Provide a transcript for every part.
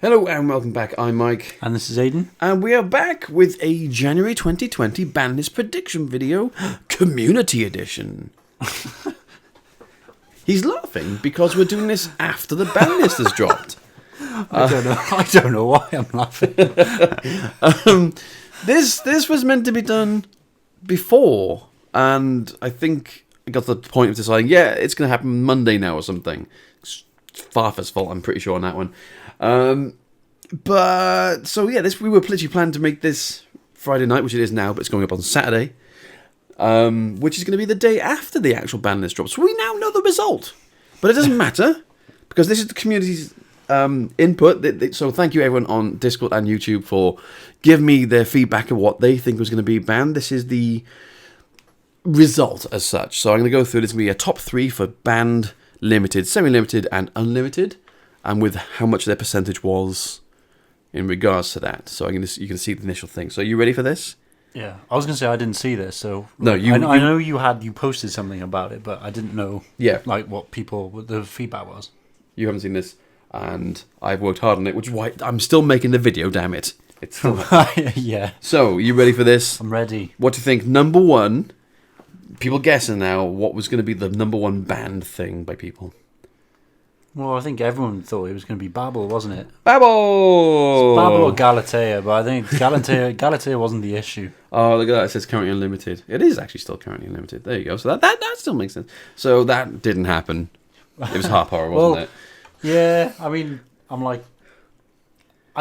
Hello and welcome back. I'm Mike. And this is Aidan. And we are back with a January 2020 Banlist prediction video, Community Edition. He's laughing because we're doing this after the Banlist has dropped. I don't know why I'm laughing. This was meant to be done before, and I think I got to the point of deciding, it's going to happen Monday now or something. It's Farfa's fault, I'm pretty sure on that one. We were literally planning to make this Friday night, which it is now, but it's going up on Saturday, which is going to be the day after the actual ban list drops. So we now know the result, but it doesn't matter because this is the community's input. So thank you everyone on Discord and YouTube for giving me their feedback of what they think was going to be banned. This is the result as such. So I'm going to go through. This is going to be a top 3 for banned, limited, semi-limited, and unlimited, and with how much their percentage was in regards to that. So you can see the initial thing. So are you ready for this? Yeah, I was going to say I didn't see this, so no, I know you posted something about it, but I didn't know what the feedback was. You haven't seen this, and I've worked hard on it, which is why I'm still making the video. Damn it! It's still yeah. So you ready for this? I'm ready. What do you think? Number one. People guessing now what was going to be the number one banned thing by people. Well, I think everyone thought it was going to be Babel, wasn't it? Babel! It's Babel or Galatea, but I think Galatea wasn't the issue. Oh, look at that. It says currently unlimited. It is actually still currently unlimited. There you go. So that still makes sense. So that didn't happen. It was half horror, wasn't it? Yeah, I mean, I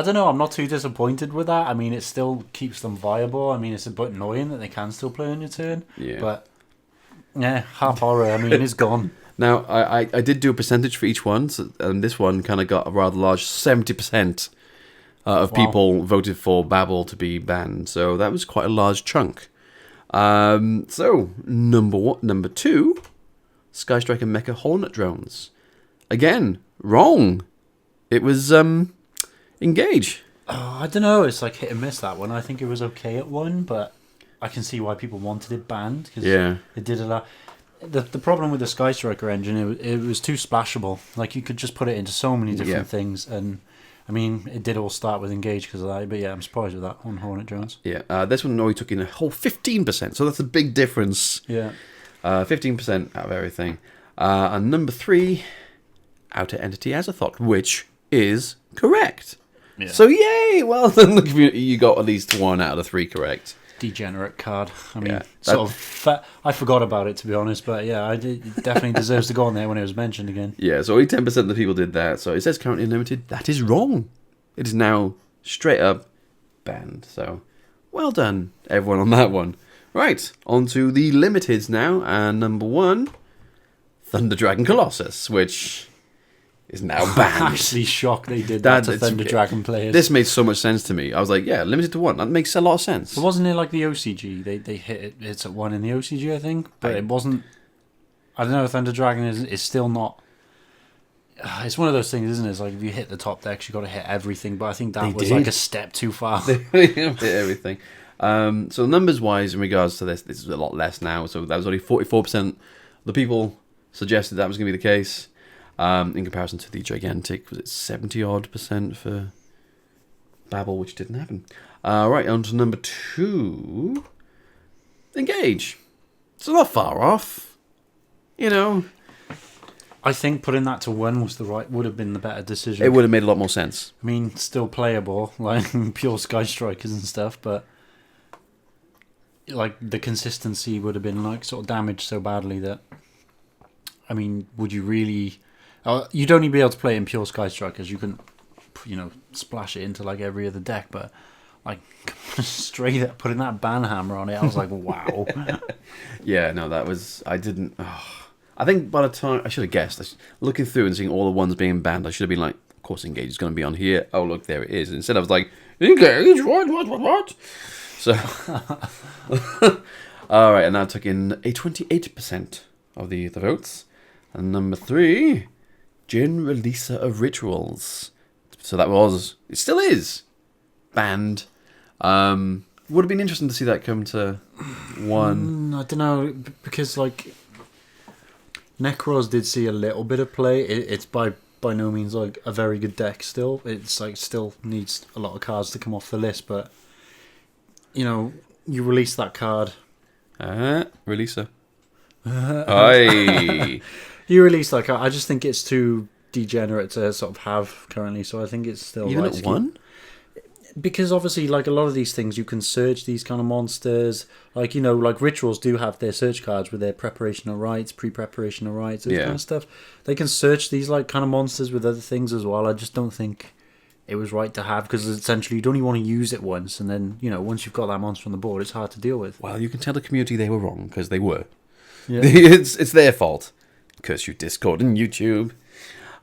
don't know. I'm not too disappointed with that. I mean, it still keeps them viable. I mean, it's a bit annoying that they can still play on your turn. Yeah. But, yeah, half horror. I mean, it's gone. Now, I did do a percentage for each one, and this one kind of got a rather large 70% of people voted for Babel to be banned. So that was quite a large chunk. So, number 2, Sky Striker Mecha Hornet drones. Again, wrong. It was Engage. Oh, I don't know. It's like hit and miss, that one. I think it was okay at one, but I can see why people wanted it banned. Cause it did allow... The problem with the Sky Striker engine, it was too splashable. Like, you could just put it into so many different things, and I mean, it did all start with Engage because of that. But yeah, I'm surprised with that on Hornet drones. Yeah, this one only took in a whole 15%, so that's a big difference. Yeah, 15% out of everything. And number 3, Outer Entity Azathoth, which is correct. Yeah. So yay! Well done, the community. You got at least 1 out of 3 correct. Degenerate card. I mean, I forgot about it, to be honest, but yeah, it definitely deserves to go on there when it was mentioned again. Yeah, so only 10% of the people did that. So it says currently unlimited. That is wrong. It is now straight up banned. So well done, everyone, on that one. Right, on to the limiteds now. And number 1, Thunder Dragon Colossus, which is now banned. I'm actually shocked they did that to Thunder Dragon players. This made so much sense to me. I was like, limited to 1. That makes a lot of sense. But wasn't it like the OCG? They hit it's at 1 in the OCG, I think. But it wasn't... I don't know, Thunder Dragon is still not... It's one of those things, isn't it? It's like if you hit the top decks, you've got to hit everything. But I think that was like a step too far. They hit everything. So numbers-wise, in regards to this is a lot less now. So that was only 44% of the people suggested that was going to be the case. In comparison to the gigantic, was it 70-odd% for Babel, which didn't happen. Right, on to number 2, Engage. It's not far off, you know. I think putting that to 1 would have been the better decision. It would have made a lot more sense. I mean, still playable, like pure Sky Strikers and stuff, but like the consistency would have been like sort of damaged so badly that, I mean, would you really... you'd only be able to play in pure Sky Strikers. You couldn't, splash it into like every other deck. But like straight up putting that ban hammer on it, I was like, wow. Yeah, no, that was... I didn't... I think by the time... I should have guessed. Looking through and seeing all the ones being banned, I should have been like, of course Engage is going to be on here. Oh, look, there it is. And instead I was like, Engage? What? So... all right, and that took in a 28% of the votes. And number 3... Jin, Releaser of Rituals. So that was, it still is, banned. Would have been interesting to see that come to 1. I don't know, because like Necros did see a little bit of play. It's by by no means like a very good deck. Still, it's like still needs a lot of cards to come off the list. But you know, you release that card. Releaser. Aye. You release that card. I just think it's too degenerate to sort of have currently. So I think it's still Even right at 1? because obviously, like a lot of these things, you can search these kind of monsters. Like, you know, like rituals do have their search cards with their preparational rites, pre-preparational rites, this kind of stuff. They can search these like kind of monsters with other things as well. I just don't think it was right to have, because essentially you only want to use it once, and then, you know, once you've got that monster on the board, it's hard to deal with. Well, you can tell the community they were wrong, because they were. Yeah. It's their fault. Curse you, Discord and YouTube.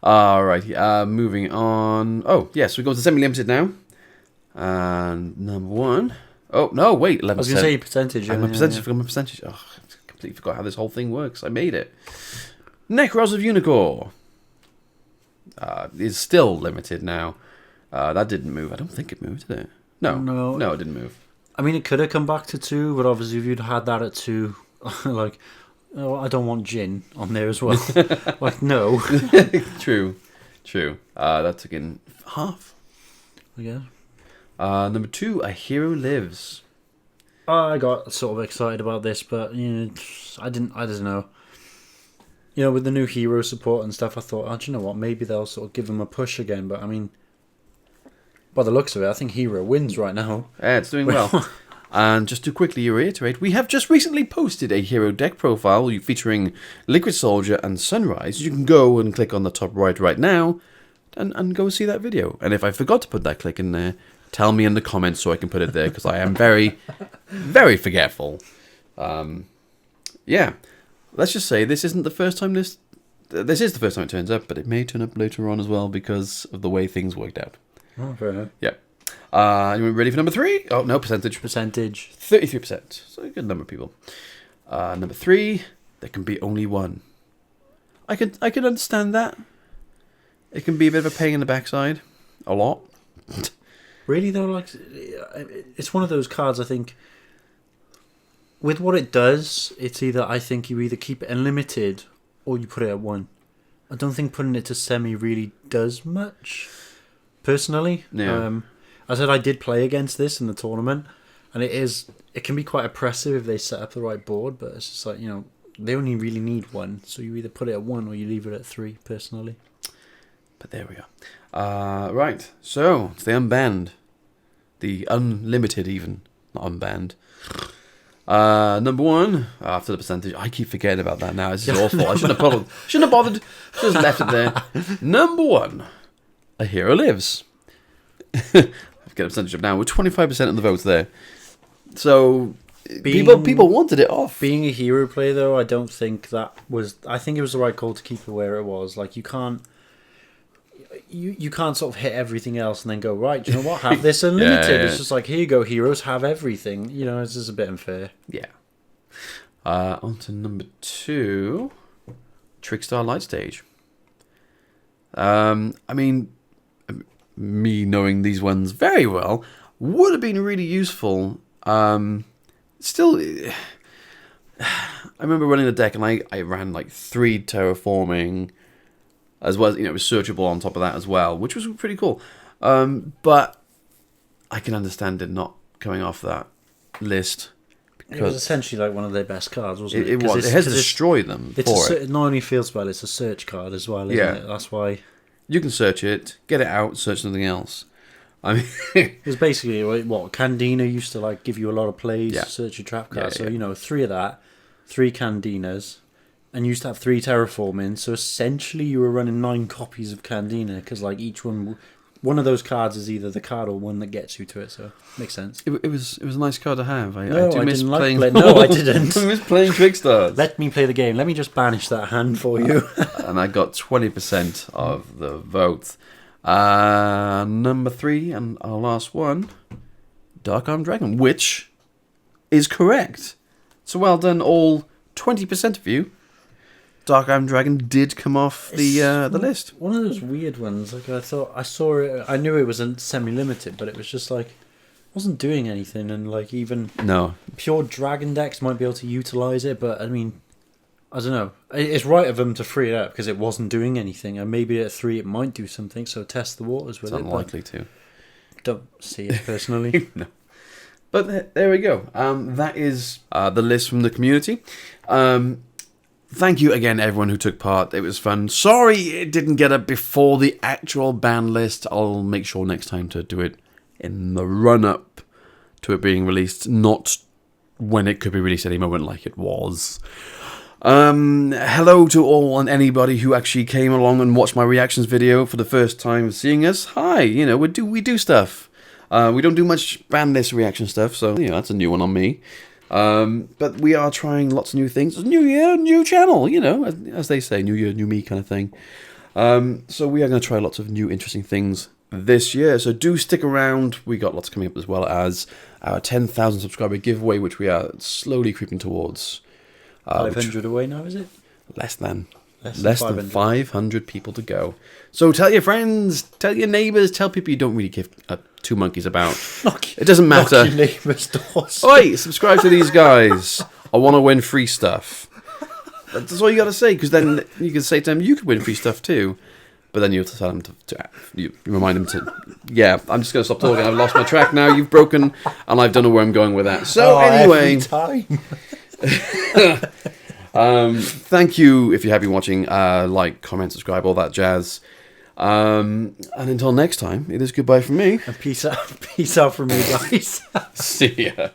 Alright, moving on. Oh, yes, we go to semi-limited now. And number 1. Oh, no, wait, 11%. I was going to say percentage. I'm a percentage. I'm a percentage. Oh, I completely forgot how this whole thing works. I made it. Necros of Unicorn is still limited now. That didn't move. I don't think it moved, did it? No, it didn't move. I mean, it could have come back to 2, but obviously if you'd had that at 2, like, oh, I don't want Jin on there as well. Like, no. True. That took in half. Yeah. Number 2, A Hero Lives. I got sort of excited about this, but you know, I don't know. You know, with the new hero support and stuff, I thought, oh, do you know what? Maybe they'll sort of give them a push again. But I mean, by the looks of it, I think Hero wins right now. Yeah, it's doing well. And just to quickly reiterate, we have just recently posted a hero deck profile featuring Liquid Soldier and Sunrise. You can go and click on the top right now and go see that video. And if I forgot to put that click in there, tell me in the comments so I can put it there, because I am very, very forgetful. Yeah, let's just say this isn't the first time this is the first time it turns up, but it may turn up later on as well because of the way things worked out. Oh, fair enough. Yeah. You ready for number 3? Oh, no, percentage. 33%. So a good number of people. Number 3, there can be only one. I can understand that. It can be a bit of a pain in the backside. A lot. Really, though, like, it's one of those cards, I think, with what it does, it's either, I think you either keep it unlimited or you put it at 1. I don't think putting it to semi really does much, personally. Yeah. I said I did play against this in the tournament, and it can be quite oppressive if they set up the right board, but it's just like, you know, they only really need 1, so you either put it at 1 or you leave it at 3, personally. But there we go. Right, so it's the unbanned. The unlimited, even. Not unbanned. Number 1, after the percentage. I keep forgetting about that now. This is awful. I shouldn't have bothered. Just left it there. Number 1, A Hero Lives. I've got a percentage up now. We're 25% of the votes there. So people wanted it off. Being a hero player, though, I don't think that was. I think it was the right call to keep it where it was. Like, you can't. You can't sort of hit everything else and then go, right, do you know what, have this unlimited. Yeah. It's just like, here you go, heroes, have everything. You know, it's just a bit unfair. Yeah. On to number 2, Trickstar Light Stage. I mean, me knowing these ones very well would have been really useful. Still, I remember running the deck and I ran like 3 terraforming, as well as, you know, it was searchable on top of that as well, which was pretty cool. But I can understand it not coming off that list. It was essentially like one of their best cards, wasn't it? It was. It has destroyed them for it. It not only feels well, it's a search card as well, isn't it? That's why. You can search it, get it out, search something else. I mean, it's basically what Candina used to like give you a lot of plays, search your trap card. So, you know, 3 of that, 3 Candinas. And you used to have 3 terraforming, so essentially you were running 9 copies of Candina, because like each one of those cards is either the card or one that gets you to it, so makes sense. It was a nice card to have. I didn't like playing. No, I didn't. I miss playing Trickstars. Let me play the game. Let me just banish that hand for you. And I got 20% of the vote. Number 3 and our last one, Dark Armed Dragon, which is correct. So well done, all 20% of you. Dark Armed Dragon did come off the list. One of those weird ones. Like, I thought I saw it. I knew it was a semi-limited, but it was just like wasn't doing anything. And like even no pure dragon decks might be able to utilize it, but I mean, I don't know. It's right of them to free it up because it wasn't doing anything, and maybe at 3 it might do something. So test the waters with It's it. unlikely to. Don't see it personally. No. But there we go. That is the list from the community. Thank you again, everyone who took part. It was fun. Sorry it didn't get up before the actual ban list. I'll make sure next time to do it in the run-up to it being released, not when it could be released any moment like it was. Hello to all and anybody who actually came along and watched my reactions video for the first time seeing us. Hi, we do stuff. We don't do much ban list reaction stuff, so that's a new one on me. But we are trying lots of new things. It's new year, new channel, as they say, new year, new me kind of thing. So we are going to try lots of new interesting things this year. So do stick around. We got lots coming up, as well as our 10,000 subscriber giveaway, which we are slowly creeping towards. 500 away now, is it? Less than Less than 500 people to go. So tell your friends, tell your neighbours, tell people you don't really give two monkeys about. It doesn't matter. Knock your neighbour's doors. Oi, subscribe to these guys. I want to win free stuff. That's all you got to say, because then you can say to them, you could win free stuff too. But then you have to tell them you remind them to. Yeah, I'm just going to stop talking. I've lost my track now. You've broken, and I don't know where I'm going with that. So anyway, thank you if you have been watching. Like, comment, subscribe, all that jazz. And until next time, it is goodbye from me. And peace out from me, guys. See ya.